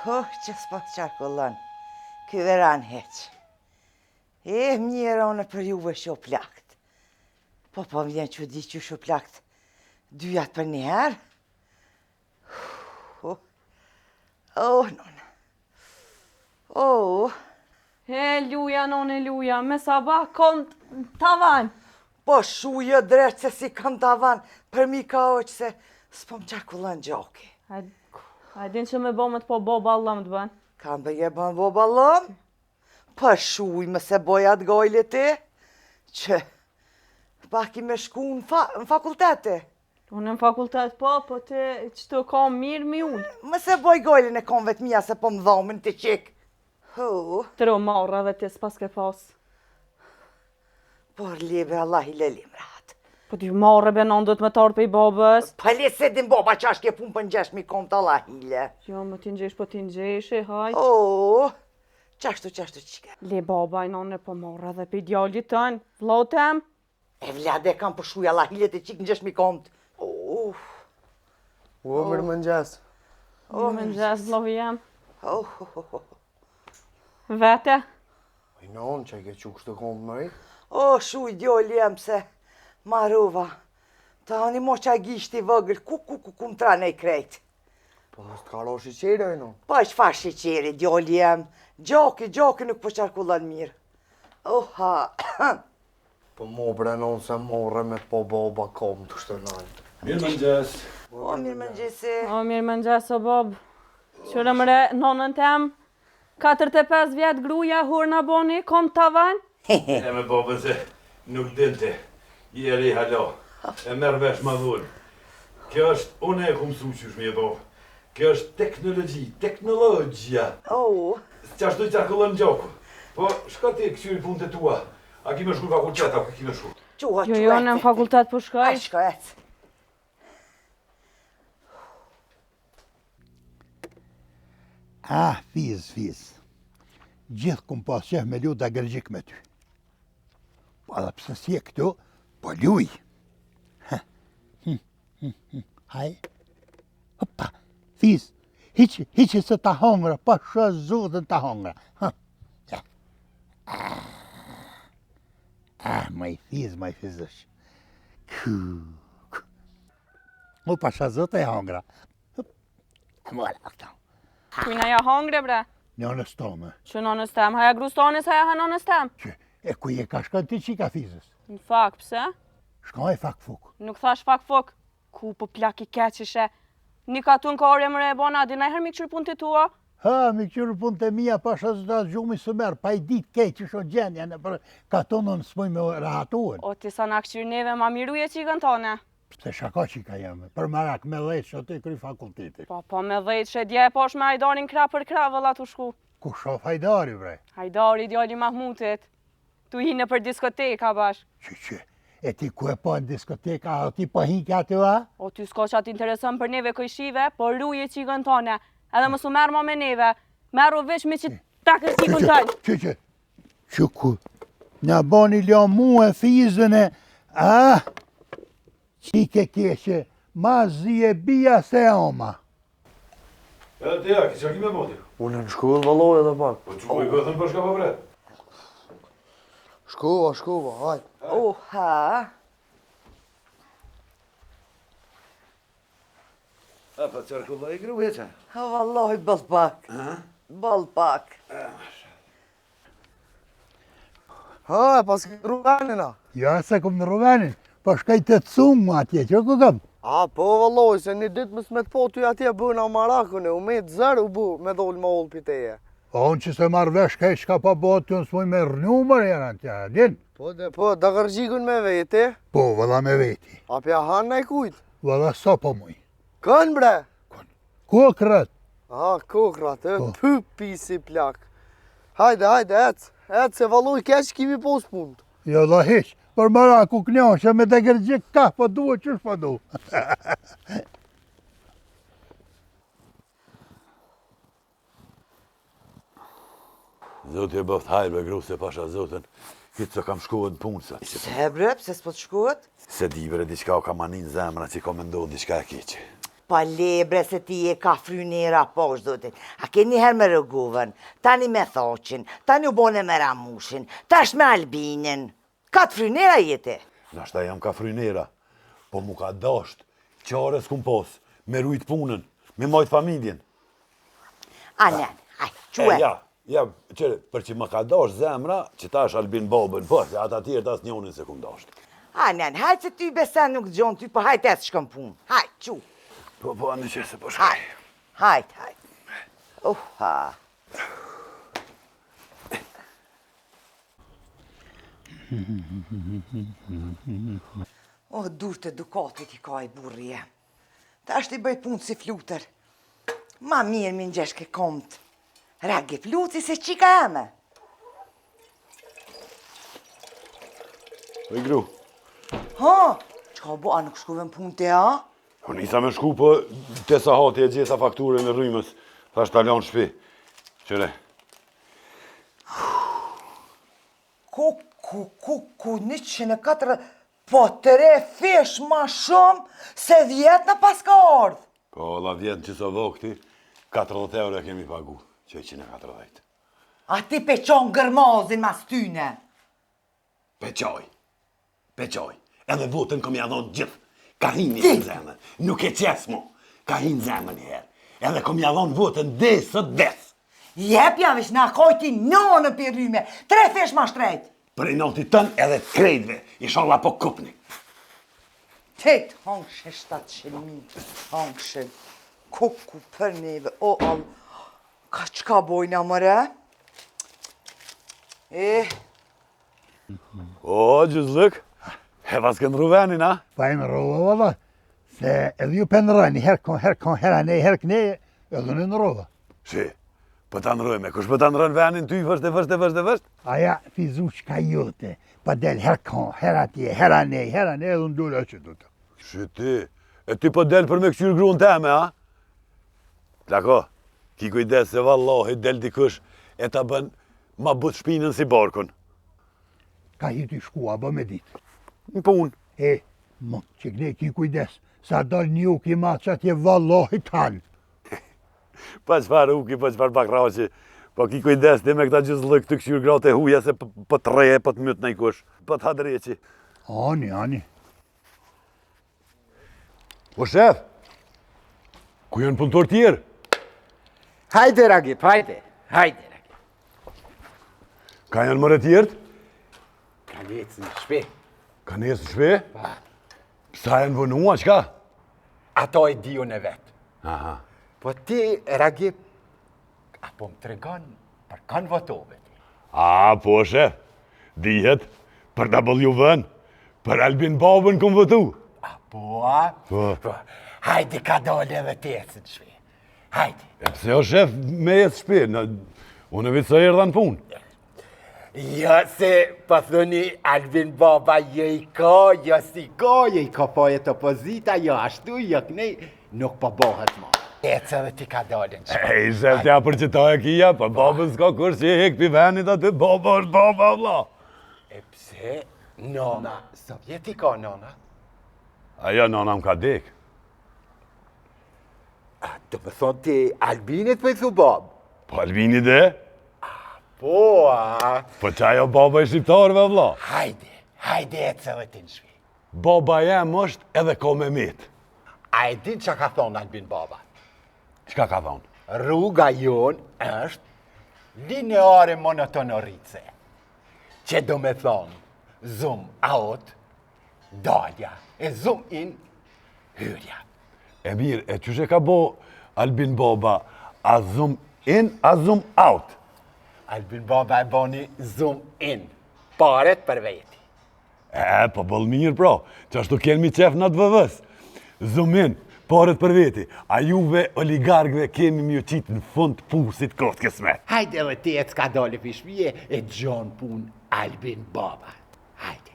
Që s'po të qarkullon, ky veran heq. Mjera unë për juve sho plakt. Po vjen që di që sho plakt. Dyjat për njerë. Nona. Luja, none, luja, me sabah kom tavan. Po shuje drejt se si kam tavan, për mi ka oq se s'po më qarkullon gjoki. A din që me bomët po bo ballam të ban? Kam bëje bën bo ballam? Po shuj më se bojat gojle ti, që pak i me shku në fakultete. Unë në fakultet po ti që të kom mirë mi ullë. Më se boj gojle në konvet mija se po më dhomin të qik. Tëro marra dhe ti s'pas ke pas. Por live Allah i lelim rahat. Po t'ju marrë be non do të me tarë pe i babës. Pa le se din baba që ashke pun për në 6.000 kom të Allah i le. Jo, më t'i ngjesh, po t'i ngjesh, hajt. Qashtu qike. Le baba i none po marrë dhe pe i djallit tën, vlotem. Vlade kam për shuj Allah i le të qik në 6.000 kom të. Mirë mëngjes. Mirë mëngjes, vlovi jem. Vete? I non, që i ke quk shtë kom mëri? Shuj djolli jem se marova. Ta ani mo që a gishti vëgël, ku më trane i krejt. Po s'të karo shiqeri e non? Po që fa shiqeri djolli jem. Gjoki nuk po qarkullon mirë. Po mo brenon se morre me të po baba kom të shtënajt. Mirë mëngjes. Mirë mëngjesi. Mirë mëngjes o bob. Qërë mëre, nonën tem, 45 vjetë gruja, hurna boni, kom tavan? E me babën se nuk dinte, jeri halo, e merë vesh ma dhunë. Kjo është, unë e ku mësu qysh mi e babë. Kjo është teknologjia. Qashtu i qarkullon gjoku. Po, shka ti kësyri punë të tua. A ki me shku në fakultet, a ki me shku? Jo, në fakultet po shkaj. Shkaj. Fiz. Gjithë kum pas qef me luta gërgjik me ty. Po edhe pëse si e këtu, po luj. Haj. Opa, fiz. Hiqi se ta hongra, pa shë zudën ta hongra. Maj fizësh. Mu pa shë zudë e hongra. Mora këta. Kujna ja hongre, bre? Nonës tome. Që nonës tem? Haja grus tonis, haja ha nonës tem? E ku je ka shkën ti qika fizës? Në fak, pse? Shka e fak fuk. Nuk thash fak fuk. Ku po plak i keqishe. Një ka tu në kore mëre e bona, di najher mi këqyrë punë të tua? Mi këqyrë punë të mija, pasha zda gjumi së merë, pa i ditë kej që sho gjenja në për ka tonë në smoj me rahatuën. O, ti sa na këqyrë neve, ma miru je qikën tone. Pse shaka qika jeme, për marak me dhejtë që të i kry fakultetit. Po me dhejtë që dje e posh me hajdarin kra për kra, vëllat u shku. Ku shof hajdari, bre? Hajdari, djali Mahmutit. Tu hinë për diskoteka, bash. Që, e ti ku e po në diskoteka, a ti po hinka aty, a? O, ty s'ko që atë interesën për neve kojshive, por ruje qikën tone. Edhe më su merë ma me neve. Meru vesh me që takë qikën tone. Që ku? Nja boni ljo mu e fizën e, qike keshe, ma zi e bia se oma. E të ja, që ki me boti? Unë në shkullë valoj edhe pak. Po që ku i këthën për shka pa bret? Shkuva, hajt. Pa qarkulloj i gruhe që? Vallahi ball pak. Pas këtë ruvenina. Ja, se kom në ruvenin, pa shkaj të cumë mu atje, që ku kam? Po valoj, se një ditë mësë me të po ty atje bëna marakune, u me të zërë u bu me dollë më ullë piteje. Unë që se marrë vesh kaj shka pa botë të nësmoj me rënumër janë atje, din? Po, da gërgjikun me veti? Po, vëlla me veti. A pja hanë e kujt? Vëlla sa po muj. Kën bre? Kokrat. Kokrat, pëpi si plak. Hajde, ecë, se valoj keq kimi pos punët. Jo, la hiq, për mara ku knjashe me të gërgjik ka, po duhe qësh po du. Zotë e bëft hajrë, gruse pasha zotën, kitë që kam shkohet në punësat. Se bre, pse s'po të shkohet? Se di bre, diqka o kam anin zemra që i komendon diqka e keqe. Pa lebre se ti e ka frynera poshtë zotin. A keni herë me rëguvën, tani me thoqin, tani u bone me ramushin, tash me Albinin. Ka të frynera jeti? Nashta jam ka frynera, po mu ka dasht, qare s'kum pos, me rujt punën, me majt familjen. Anen, quë. Ja, qëre, për që më ka dasht zemra, që ta është Albin babën, po, se ata tjerë tas njonin se kum dasht. Anen, hajtë se ty besen nuk gjon ty, po hajtë e së shkëm punë. Hajtë, quë. Po, anë që se po shkaj. Hajtë. Ha. Dur të dukatit I ka I burrije. Ta është I bëj punë si flutër. Ma mirë mi nxesh ke komt. Ragge fluti se qika eme. Po I gru. Ha, qka bo, a nuk shkuve në punë te a? Po nisa me shku, po te sa hati e gjesa fakturën e rrymës, thash ta lanë shpi. Qëre. Ku, 104, po 3 fish ma shumë se 10 në pas ka ardhë. Po, la 10 që së dhokti, 40 euro e kemi pagu, që 140. A ti peqon gërmazin mas tyne. Peqoj, edhe votën kom ja dhonë gjithë, ka hinë një zemën, nuk e qes mo, ka hinë zemën një herë, edhe kom ja dhonë votën desë des. Jepja vish na kojti në për rryme, 3 fish ma shtrejt. Për I noti tënë edhe të krejtve, inshallah po kupni. Tet, hangshe 700.000, hangshe, kuku për neve, o all, ka qka bojna mëre? O, gjëzlëk, heva s'kën ruvenin, a? Pa e në rova, valla, se edhe ju pëndërani, herë ne, herë këne, edhe në rova. Shi, po ta nërojme, kush po ta nërojnë venin ty, vësht? Aja fizuqka jote, pa del herë atje, herë ne, edhe në dole që du të. Shi ti, e ti po del për me këqyrë gruën teme, a? Plako, ki kujdes se vallahi del dikush e ta bën ma but shpinën si barkun. Ka hiti shkua, bë me ditë. Në pun. Më që këne ki kujdes, sa dal një uki ma që atje vallahi talë. Pa qëfar uki, pa qëfar bakraqi, po ki kujdes ti me këta gjëzlëk të këqyrë gratë e huja se po të reje, po të mytë në kush, po të hadreqi. Ani. O shef, ku janë punëtor tjerë? Hajde, Ragip, hajde. Ka janë mëre tjerët? Ka necë në shpe. Ka nesë në shpe? Sa janë vënua, qka? Ato e dio në vetë. Aha. Po ti, Ragip, apo më tregon për kanë votove ti. A, po shef, dihet, për W-vën, për Albin babën këm votu. Apo, a? Po. Hajde ka dole edhe ti ecë në shpe. Hajde. E pse o shef me ecë shpe, unë e vitë sa erdha në punë. Jo se, po thoni, Albin baba jo I ka po e të pozita, jo ashtu, jo kënej, nuk po bohet ma. Ecë edhe ti ka dole në shpe. Ej, shef tja për që ta e kia, për babën s'ka kur që e këpi venit aty, baba është baba, vla. E pse, nona, sovjeti ka nona? Aja, nona më ka dek. Do më thonë ti Albinit për I thu babë? Po Albini dhe? Po, a? Po qajo baba I shqiptarëve, vla. Hajde ecë edhe ti në shpi. Baba jem është edhe ko me mitë. A e din që ka thonë Albin baba? Qka ka thonë? Rruga jonë është lineare monotonorice. Që do me thonë, zoom out, dalja, e zoom in, hyrja. E mirë, e qështë e ka bo Albin baba, a zoom in, a zoom out? Albin baba e boni zoom in, paret për veti. Po bëllë mirë pra, që ashtu kemi qef në të vëvës. Zoom in, paret për veti, a juve oligarkve kemi mjë qitë në fund pusit kotë kësmet. Hajde edhe ti e t'ka dole për shpije e gjon pun Albin baba. Hajde.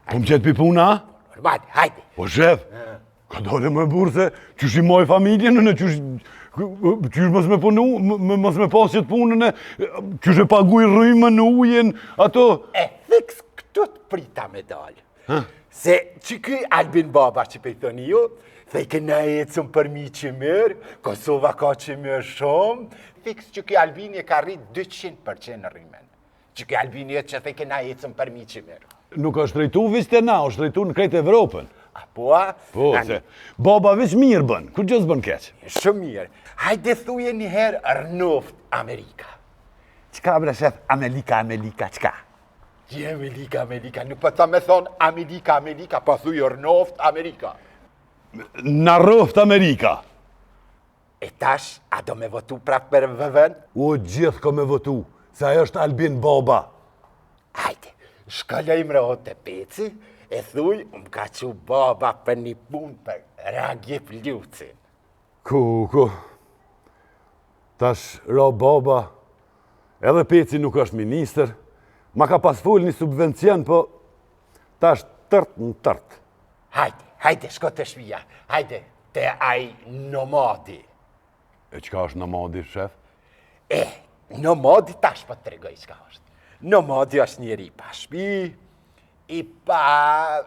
Po më qetë pi puna? Normal, hajde. Po shef, ka dole më burë se qysh I moj familjen në qysh mos me punu, mos me pas qëtë punën e qysh e paguj rrymën në ujen, ato. E fiks këtu të prita me dalë. Se që ky Albin baba që pejtoni ju, thej këna ecëm për mi që mërë, Kosova ka që mërë shumë, fiks që ky Albini e ka rrit 200% rrimen. Që ky Albini e që thej këna ecëm për mi që mërë. Nuk është drejtu vishë të na, është drejtu në krejtë Evropën. A po a? Po, se baba vishë mirë bën, kur gjësë bën keqë? Shumë mirë. Hajde thuje njëherë rënoft Amerika. Qka bre shef, Amerika, qka? Që Amerika, nuk përta me thonë Amerika, pa thuje rënoft Amerika. Në rëft Amerika. E tash, a do me votu prap për vëvën? O, gjithë ko me votu, se ajo është Albin baba. Hajde, shkallajmë rëhot të peci, e thuj, ka që baba për një pun për Ragip Lucin. Ku, tash ra baba, edhe peci nuk është minister, ma ka pas full një subvencion, po tash tërt në tërt. Hajde, shko të shpia, hajde, te aj nomadi. E qka është nomadi, shef? Nomadi tash po të tregoj qka është. Nomadi është njeri pa shpi, i pa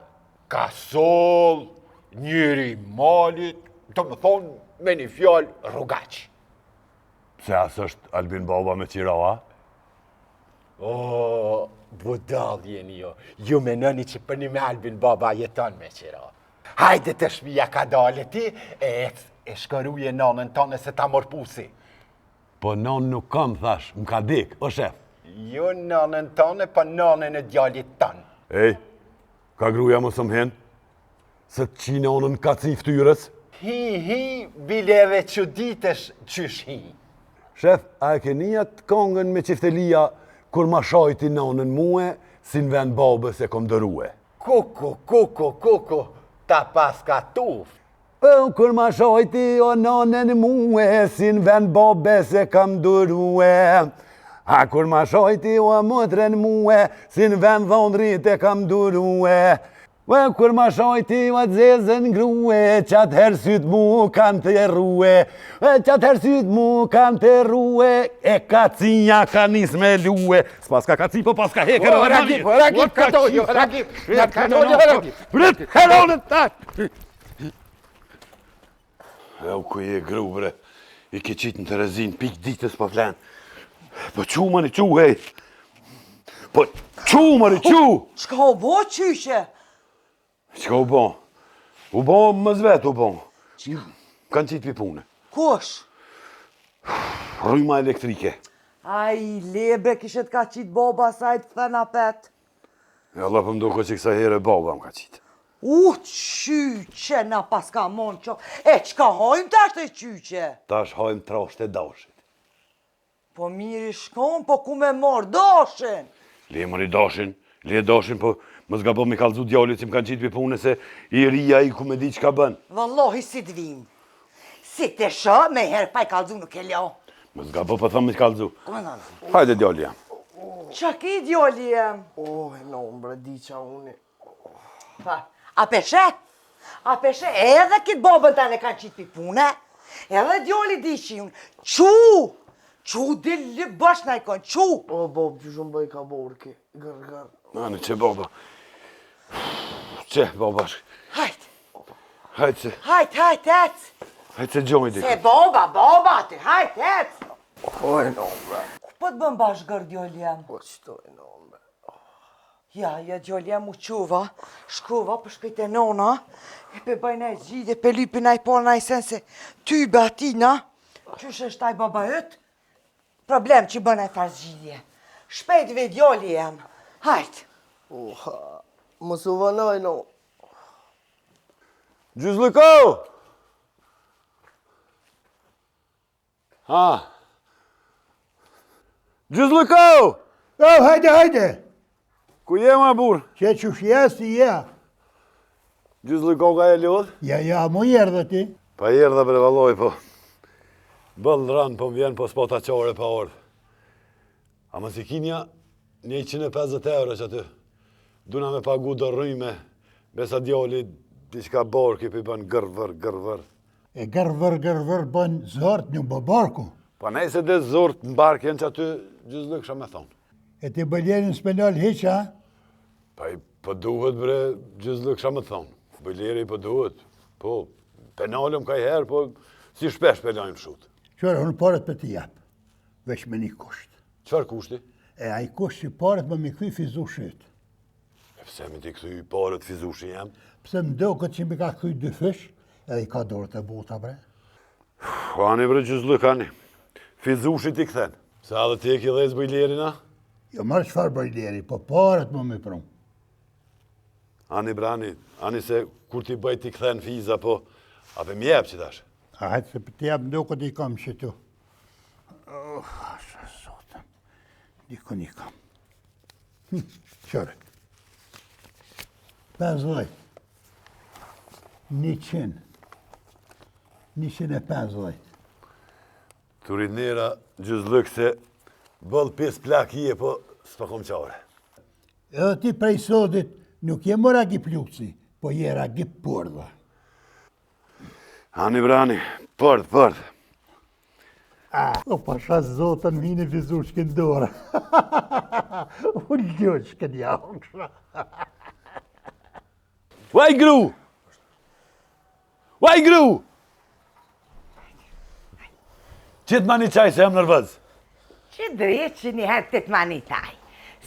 kasol, njeri malit, të më thonë me një fjallë rrugaq. Pse asë është Albin baba me qira, a? O, budal jeni jo, ju menoni që për një me Albin baba jeton me qira. Hajde të shpia ka dale ti, e shkëruje nanën tonë se ta morpusi. Po non nuk kam, thash, më ka dik, o shef. Jo nanën tonë, po nanën e djallit tonë. Ej, ka gruja më sëmë hen, se të qinë onën ka ci ftyrës. Hi, bileve që ditësh qysh hi. Shef, a e kenia të kongën me qiftelia kur ma shajti nanën muë, si në vend babës e kom dërue. Kuku, ta pas ka tuf. Kur ma shajti o nanën muë, si në vend babës e kam dërue. A kur ma shajti o mëtren muë, si në vend dhondrit e kam dërue. Kur ma shajti o zezën grue, qatë herësyt mu kanë të rrue. Qatë herësyt mu kanë të rrue, e kacinja ka nis me lue. S'pas ka kaci, po pas ka heker. Ragip, katoljo, Ragip. Prit, heronët ta! E u ku je gru, bre. I ke qitë në Terezin, pik ditës po flenë. Po qu, mëni, qu, hej. Po qu, mëni, qu! Qka o bo, qyshe? Qka u bon? U bon më zvet, u bon. Kanë qitë për pune. Kush? Rryma elektrike. Aj, lebre, kishet ka qitë baba sajt thëna pet. E Allah për mdo ko që kësa here baba më ka qitë. Qyqe, na pas ka mon qo. E, qka hojmë tash të qyqe? Tash hajmë trasht e dashit. Po miri shkon, po ku me morë dashin? Le mëri dashin, po më zga po me kalzu djallit që më kanë qitë për pune se i rria i ku me di që ka bën. Vallohi si të vim. Si të shë, me herë pa i kalzu nuk e leo. Më zga po për thëmë me kalzu. Kome nënë? Hajde djalli jam. Qa ki djalli jem? Oh, e no, bre, di qa unë. Pa, a peshe? A peshe, edhe kitë bobën të në kanë qitë për pune, edhe djalli di që unë. Qu dilli bash na i konë, qu! O, bob, që shumë bëj ka borki, gërgër. Nani, që baba? Që baba? Hajt, Hajt se, hajt, ec! hajt se gjojnë dikë. Se baba ty, hajt, ec! O, e no, bre. Ku po të bëm bash gërë djalli jem? O, që to e no, bre. Ja, djalli jem u quva, shkova për shkejt e nona, e pe bëjna e zgjidhe, pe lypin a i porna i sen se ty be atina, qysh është taj baba ytë? Problem që bëna e farë zgjidhje. Shpejt ve djalli jem, hajt! Më su vënoj, no. Gjuzlëko! Ha? Gjuzlëko! Hajde! Ku je ma burë? Që që shjesti, ja. Gjuzlëko ka e lodhë? Ja, mu jerdhe ti. Pa jerdhe bre valoj, po. Bëllë ranë, po më vjenë, po s'po ta qore pa ordë. A më si kinja 150 euro që aty. Duna me pagu do rryme, besa djali diçka borki për i bën gërvër. E gërvër bën zort një bëbarku. Pa nej se dhe zort në barkën që aty gjyzlëk shë me thonë. E ti bëljerin s'penal hiqa? Po duhet bre, gjëzlë kësha më thonë. Bëjleri po duhet. Po, penalëm ka i herë, po si shpesh penalëm shut. Qërë, unë paret për t'i japë, veç me një kusht. Qëfar kushti? E a i kusht që paret më mi këthy fizushit. E pse mi t'i këthy paret fizushin jam? Pse më do këtë që mi ka këthy 2 fysh, edhe i ka dorët e bota, bre. Ani bre gjëzlë, ani. Fizushit i këthen. Sa dhe ti e ki dhez bëjleri na? Jo marrë qëfar bëjleri, po paret më mi prumë. Ani brani, ani se kur ti bëjt ti këthen fiza, po ape mjep që tash. A hajtë se për t'jap ndo këtë i kam që tu. Asha zotëm, dikon i kam. Qërë. 50. 100. 150. Turinera gjëzlëk se bëll 5 plakije, po s'pa kom qare. Edhe ti prej sotit nuk je më ragi plukësi, po je ragi përdha. Ani brani, përdh. O pasha zotën vini vizur shkën dorë. Unë gjë shkën javë. Vaj gru! Vaj gru! Qitë mani qaj se jam nërvëz. Që drejtë që një herë 8 manitaj.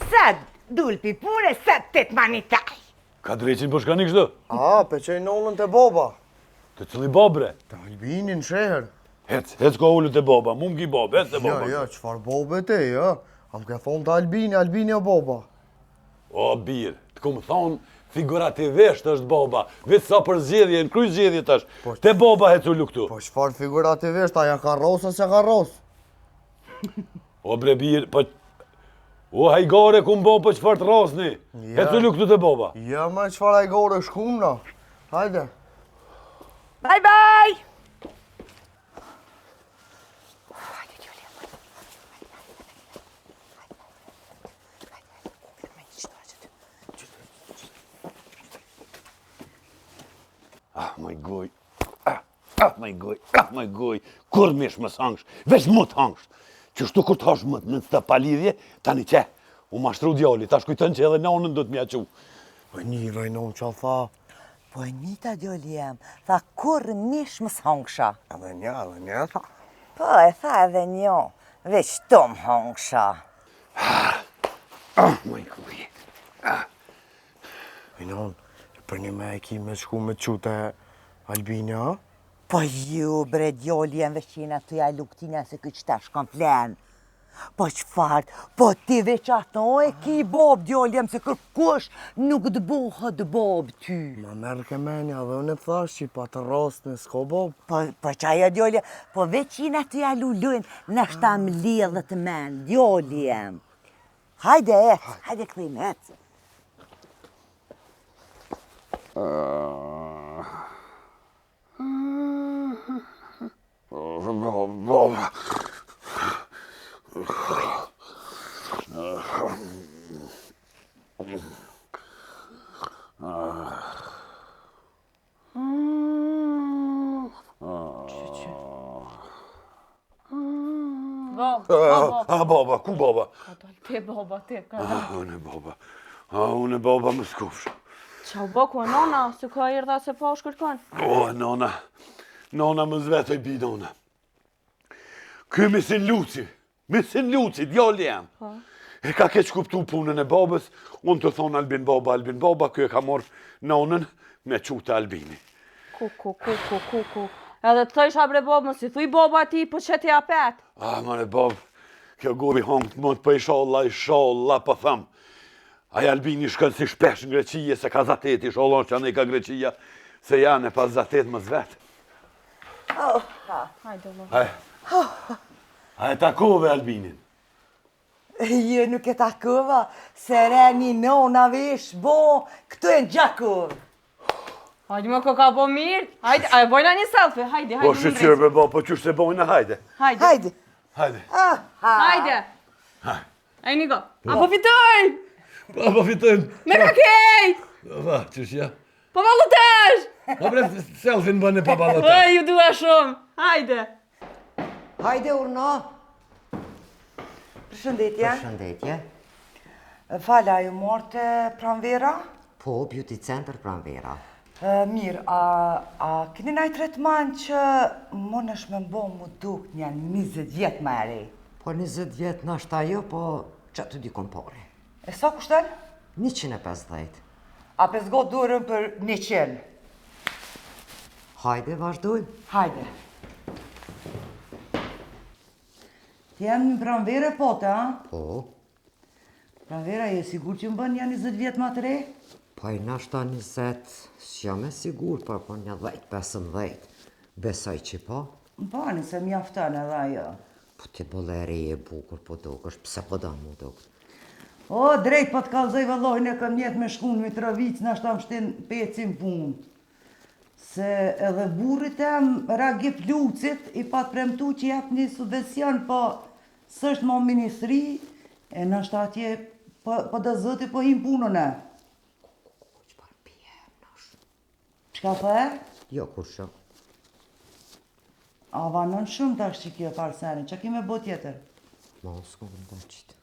Sa dulpi pune, sa 8 manitaj. Ka dreqin po shkani kështu? A, pe që i nonën të boba. Të cili bobre? Të Albinin sheher. Hec ka ullu të boba, mu m'ki boba, hec të boba. Ja, qëfar bobe te, ja. Am ke thonë të Albini o boba. O, birë, të kom thonë figurativisht është boba, vetë sa për zjedhje, në kryj zjedhje tash, te boba hec ullu këtu. Po qëfar figurativisht, aja ka rosë se ka rosë. O bre birë, po... O hajgore ku m'bo për qëfar të rosni, hec ullu këtu te boba. Ja, me qëfar hajgore shkumna. Hajde. Bye bye! Maj goj, kur mish më s'hangsh, veç më t'hangsh. Që shtu kur t'hash më në të palidhje, tani që, u mashtru djali, ta shkujtën që edhe nonën do t'mja qu. Po një rajnon që tha. Po njëta djoli jem, tha kur mish më s'hangsha. Edhe një tha. Po e tha edhe një, veç tom hangsha. Maj goj. Minon, për një me e ki me shku me qute Albini, a? Po ju bre djoli jem veç qena të ja luktina se këtë qëta shkon flen. Po qëfar, po ti veç ato e ki bob djoli jem se kërkush nuk dëbohët bob ty. Ma merë ke menja dhe unë e thash që pa të rosë në s'ko bob. Po qaja djoli jem, po veç qena të ja lullujnë në shta më lidhë të men, djoli jem. Hajde ec, hajde këthim ec. Boba. Boba, ku boba? Ka dalë te boba, te ka dalë. Unë e boba më s'kufsh. Qa u bë ku e nona, se ka erdha se pa u shkërkon? O, nona më zvetoj bi nona. Ky Misin Luci, djali jam. E ka keq kuptu punën e babës, unë të thonë Albin Baba, ky e ka morë nonën me qute Albini. Ku. Edhe të thëjsh abre babë, më si thuj baba ti, po që ti apet. Mane babë, kjo gobi hongë të mëtë, po inshallah, po thamë. Aja Albini shkën si shpesh në Greqije, se ka zatet, inshallah që anë i ka Greqija, se janë e pas zatet më zvetë. Hajde, lo. A e takove Albinin? Jo, nuk e takova, se reni nona vesh, bo, këtu e në gjakov. Hajde më ka bo mirë. Hajde, a e bojna një selfie, hajde. Po shqyqyrë be bo, po qështë se bojnë, hajde. Hajde. Hajde. E një go. Apo fitoj! Po fitojmë. Me ka kejt! Va, qëshja? Po valutesh! Po bre, selfie në bënë pa balota. Oj, ju dua shumë. Hajde. Hajde, urna. Përshëndetje. Shëndetje. Fala, ju morte pranvera? Po, beauty center Pranvera. Mirë, a keni naj tretman që mënesh me mbo mu duk një 20 vjetë më eri? Po 20 vjetë në ashtë ajo, po që aty dikon pare. E sa kushten? 150. A pezgo durën për 100? Hajde, vazhdojmë. Hajde. T'jem në Pranvere pote, a? Po, Pranvera, je sigur që më bën një 20 vjetë më të re? po i në ashtë 20, s'jam e sigur, por po një 10-15. Besoj që po. Po, nëse mjafton edhe ajo. Po ti boleri e bukur, po dukësh, pse po da mu dukë. O, drejt po të kalzoj vëllohin e kam jetë me shkun Mitrovic, në ashtë am shtin pecin punë. Se edhe burrit e Ragip Lucit i pat premtu që jep një subvencion, po s'është më ministri, e në ashtë atje po dhe zëti po him punën e. Qëpar pje, nash. Qka po e? Jo, kur shë. A vanon shumë tash që kjo parsenin, që kime bo tjetër? Ma s'ko më da qitë.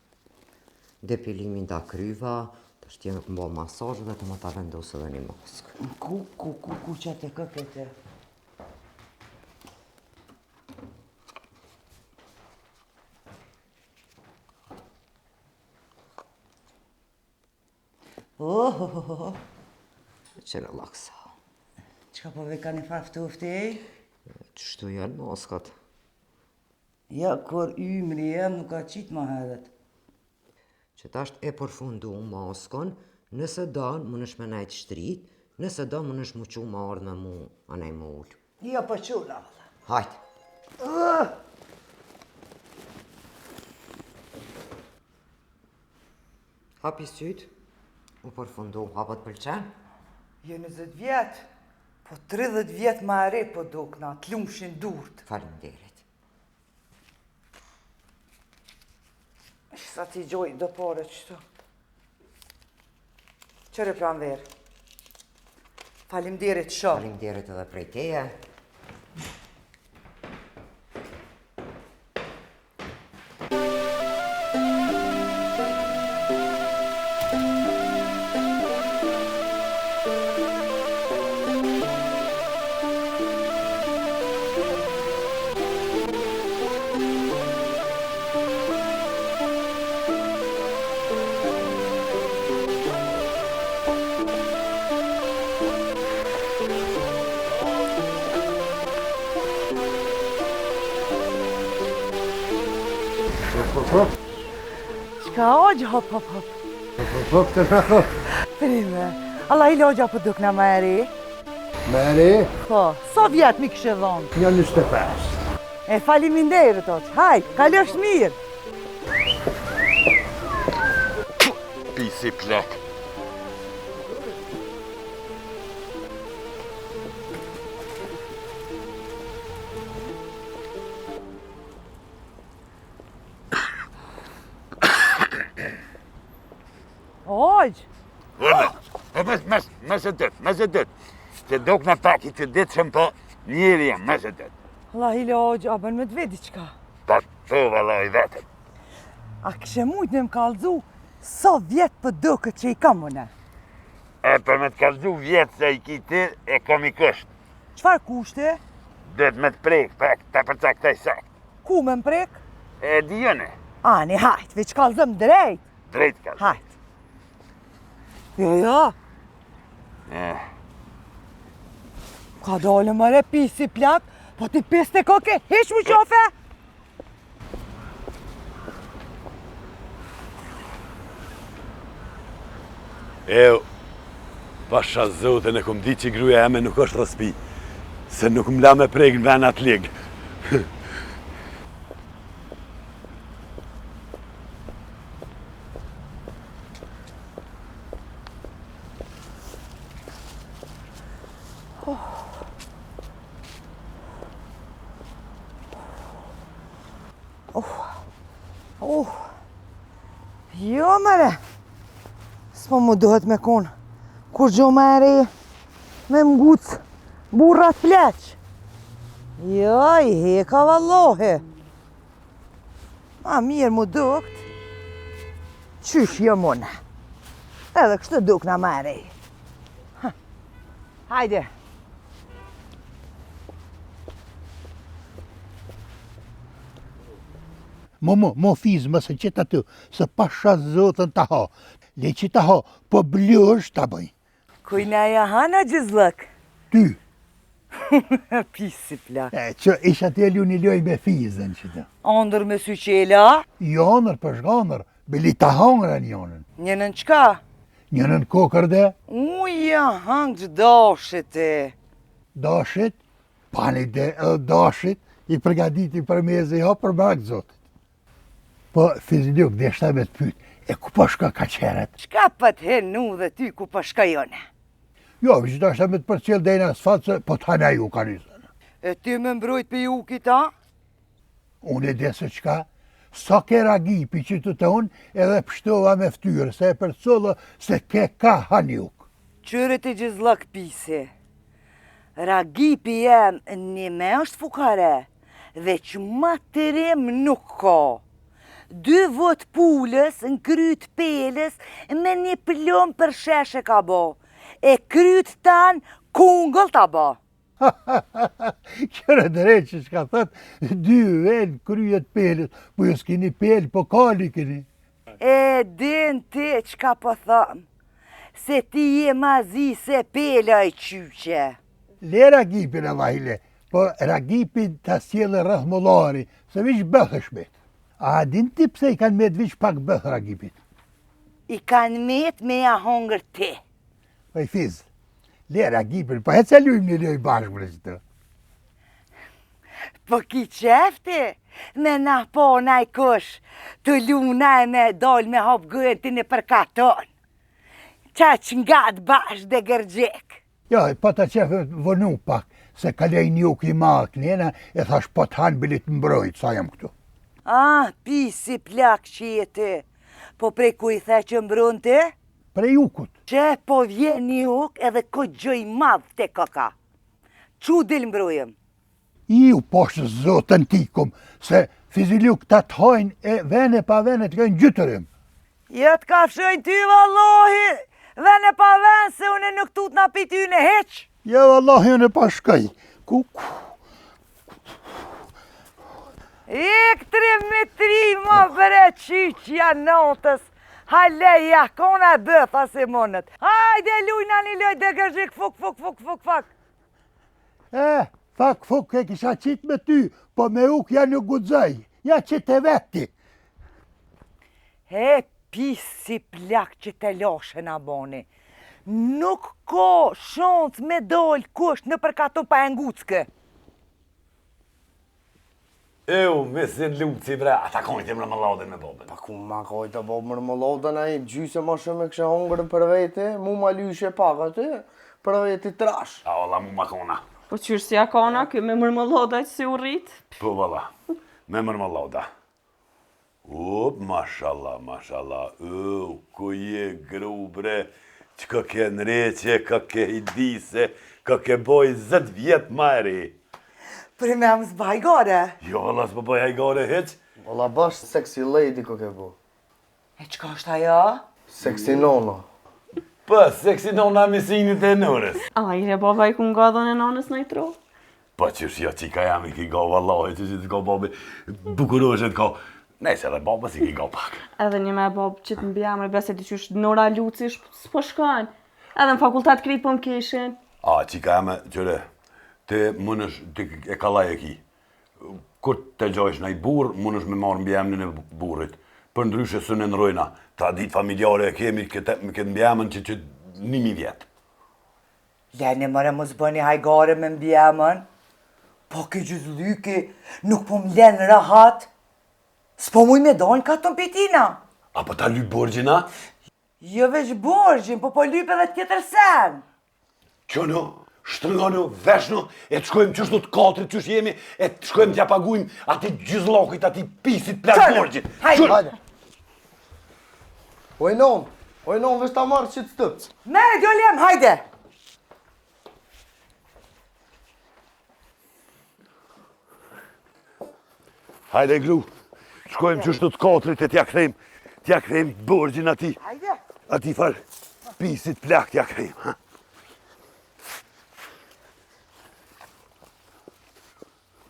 Depilimin da kryva, të shtjeme këmbo masajë dhe të më ta vendosë edhe një maskë. Ku që të këkete? Oh. Që relaksa. Qka po ve ka një farftufti e? Qështu janë maskat? Ja, kur ymri jem nuk ka qitë ma herët. Që ta është e përfundu maskon, nëse danë më nësh me najtë shtrit, nëse danë më nësh mu qu ma ardhë me mu anej më ullë. Ja, po qula. Hajtë. Hapi sytë, u përfundu, hapët pëlqen? Je 20 vjetë, po 30 vjetë ma ere po dukna, t'lumshin durt. Faleminderit. Sa ti gjoj do pare qëtu. Qëre Pranver. Faleminderit shumë. Faleminderit edhe prej teje. Qka ogjë hop. Hop të në hop. Prime, Allah i logja për dukna ma eri. Meri, Po, sa vjetë mi kështë dhonë? një 25. E faleminderit oq, hajt, kalosh mirë. Pisi plak. Oq, Mes e dëtë. Që dok në pak i të ditë që më po njeri jam, mes e dëtë. Allah i logja, a bën me të vedi qka? Pa të vëlla i vetëm. A kështë mujtë me më kalzu, sa vjetë për dukët që i kam mëne? E për me të kalzu vjetë se i ki ti, e kom i kështë. Qfar kushte? Dëtë me të prejkë, pak, ta përca këtaj sakt. Ku me më prek? E dijone, Ani, hajt, veç kalzëm drejt. drejt kalzu. Hajt. Jo. Ka dole më re pisi plak, po ti pis të koke, heq mu qofe? Pasha zote në kom di që gruja eme nuk është rëspi, se nuk më la me prejkë në venat ligë. Jo, mëre. S'po mu duhet me konë. Kur gjo me ere, me mgucë burrat pleq. Jo, i heka vallohi. Ma mirë mu dukt. Qysh jo mune. Edhe kështë duk në me ere. Hajde. Mo fiz mëse qëtë aty, se pasha zotën të ha. Le që të ha, po bljosh të bëj. Kujna ja hana gjizlëk? Ty, Pisi plak. që isha të lu një loj me fizën që të. Ondër me sy qela? Jonër për shganër, bili të hangra njënën. Njënën qka? Njënën kokër dhe, Uja hangë që dashit e. dashit, pani dhe dashit, i përgaditi për meze ha për brakë zotit. Po, fizilik dhe shta me të pyt, e ku po shka ka qeret? Qka pët henu dhe ty ku po shkajone? Jo, vë që ta shta me të përcjel dhe i në asfalt, se po të hana ju ka njëzën. E ty me mbrojt për ju kita? Unë e dhe se qka, sa ke ragipi që të unë, edhe pështova me ftyrë, se e përcollo se ke ka hanjuk. Qyret e gjizlëk pisi. Ragipi jem një me është fukare, dhe që materim nuk ka. 2 vot pulës në kryt pelës me një plom për sheshe ka bo. E kryt tanë kungëll ta bo. Qërë drejt që shka thët, 2 ven kryet pelës, po ju s'kini pelë, po kali kini. E din ti qka po thëmë, se ti je ma zi se pela i qyqe. Le ragipin e vahile, po ragipin të sjellë rrëth mollari, se vish bëhë shmet. A din ti pse i kanë met vish pak bëhë ragipit? I kanë met me ja hongër ti. Po i fiz, le ragipin, po hecë lujmë një loj bashkë për që të. Po ki qefti, me na po naj kush, të lunaj me dol me hop gëtin e përkaton. Qa që nga të bashkë dhe gërgjek. Jo, po të qefë vënu pak, se kalej një i malë njena, e thash po të hanë bilit mbrojt, sa jam këtu. Ah, pisi plak që je ti. Po prej ku i the që mbron ti? Prej ukut. Që po vjen një uk edhe ko gjoj madh te kaka. Qu dil mbrojem? Ju poshtë zotën tikum, se fiziluk të të hojnë e vene pa vene të kënë gjytërim. Ja të kafshojnë ty, vallohi, vene pa ven, se une nuk tut na pi ty në heq. Ja, vallahi, unë e pa shkaj. Ik 3 metri ma bre qyqja notës. Haleja, kona e bëtha se monët. Hajde lujna një loj dhe gërzhik, fuk. Fuk e kisha qitë me ty, po me uk ja nuk gudzaj. Ja qitë e veti. He, pisi plak që te lashe na boni. Nuk ka shans me dol kush në përkaton pa e ngucke. Me si në lutë si bre, ata kojtë më në laudën me bobën. Pa ku ma kojtë bobën më laudën a i gjyse ma shumë e kështë hongërë për vete, mu ma lyshe pak aty, për vete trash. A ola mu ma kona. Po qyrë si akona, kjo me mërmëlloda që si u rritë? Po valla, me mërmëlloda. Mashallah, ku je gru bre, që ka ke nreqe, ka ke idise, ka ke boj 10 vjetë majri. Për me më zbaj gore. Jo, valla, s'po bëj hajgare heq. Valla bash sexy lady ko ke bu. E qka është ajo? Sexy nona. Po, seksi nona misinit e nërës. A, i re baba i ku nga dhën e nanës në i tro? Po, qësh jo qika jam i ki ga vallahi, që të ka babi, bukuroshet ka. Nejse edhe baba si ki ga pak. Edhe një me babë që të mbjamër, bese të qysh Nora Luci s'po shkojnë. Edhe në fakultat krejt po më kishin. A, qika jam e qëre, te mënësh, te e kalaj e ki. Kur të gjojsh në i burë, mënësh me marë mbjemnin e burrit. Për ndryshe së në nërojna, tradit familjare e kemi këtë mbjemën që 1000 vjetë. Lene mëre mos bëni hajgare me mbjemën. Po ke gjyzlyki, nuk po m'lenë rahat. S'po muj me dojnë ka të mpitina. A po ta lyp borgjina? Jo veç borgjin, po lyp edhe tjetër sen. Qëno, shtrëngano, veshno, e të shkojmë qështu të katrit qësh jemi, e të shkojmë t'ja pagujmë ati gjyzlokit, ati pisit plak borgjin. Hajde. Ojnon, vesh ta marrë që të stëpë. Mere, djoljem, hajde. Hajde gru, shkojmë qështu të katrit e t'ja kthejmë borgjin ati. Hajde. Ati farë pisit plak t'ja kthejmë.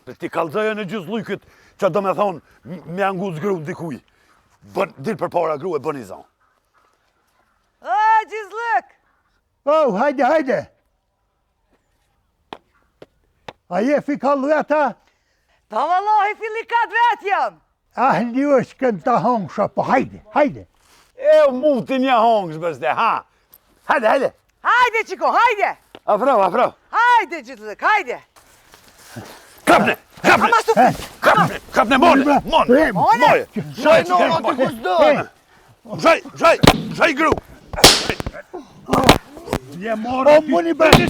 Ti kallëzoja në gjysë lujkët, që do me thonë, me anguz gru dikuj. Dil për para gru e bën i zonë. O, gjizlëk! Oh, hajde. A je fi kallu ata? Ta vallahi filikat vet jam! Ahli është kënë të hongsha, po hajde. E u muti një hongës bëzde, ha? Hajde. Hajde, qiko, hajde! Afro. Hajde, gjizlëk, hajde! Kapne! Kapne, mone! Shaj, Nona, ti kus do? Shaj gru! O, muni bërë!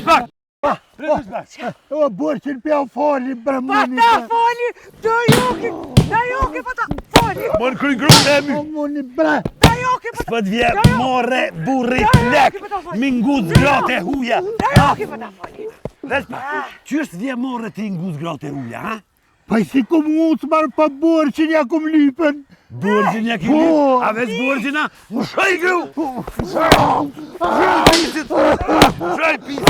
O, burqin për jau fali, bërë muni Pa ta fali, të joki pa ta fali! Mon kry gru e my! O, muni bërë! Ta joki pa ta S'pët vje more burrit lek, minguz grate huja! Ta joki pa ta fali! Vespa, qështë vje more ti nguz grate huja, ha? Pa si kum ucë marë pa burqin ja kum lypen. Burgjin ja kimi, a veç burgjina, më shaj gru! Shaj pisit!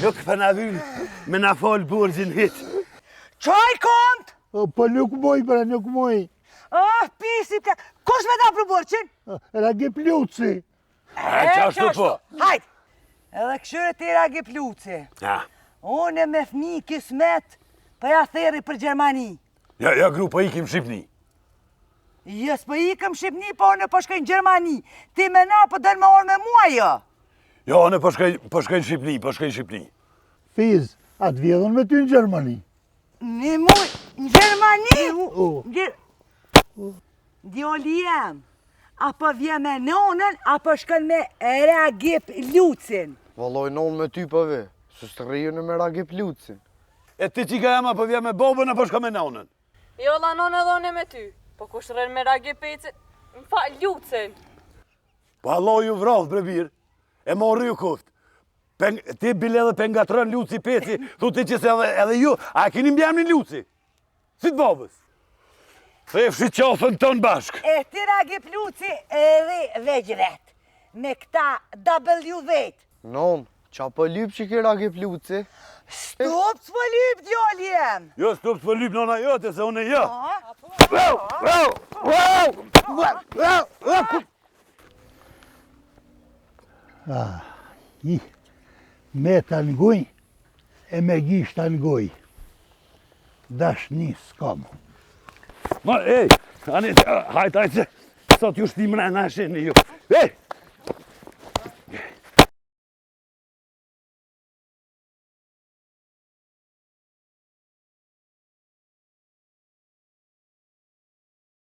Nuk për na vynë, me na folë burgjin hit. Qaj kont? Po nuk moj, bre, nuk moj. Pisi të... Kush me ta për burqin? Ragi pluci. Qashtu po. Hajde! Edhe këshyre ti Ragi Pluci. Ja, Unë me fmi kismet, pa ja theri për Gjermani. ja gru, po ikim Shqipni. Jës po ikëm Shqipni, po unë po shkoj në Gjermani. Ti me na po dënë me orë me mua, jo? Jo, unë po shkoj në Shqipni. Fiz, atë vjedhën me ty në Gjermani. Në muj, në Gjermani? Djoli jem, apo vje me nonën, apo shkën me Ragip Lucin. Valloj, nonë me ty pa ve. Së së të rejën me Ragip Lucin. E ti qika jam apo vje me bobën, apo shka me nonën? Jo, la nonë edhe une me ty. Po kush rren me Ragipecin, më fa Lucin. Po Allah ju vrallë, bre birë. E morri ju kuft. Ti bile edhe pengatron Luci Peci, thu ti që se edhe ju, a e kini mbjam një Luci? Si të babës? Se e fshi qafën tonë bashkë. E ti Ragip Luci edhe vegjret, me këta W vet. Nonë, qa po lyp që ki Ragip Luci? Stop s'po lyp, djoli jem. Jo, stop të lyp nona jote, se unë e jo. Me të nguj, e me gisht të nguj. Dash një s'kam. Ma, ej, hajtë, sot ju shtimën e në shenë ju. Ej!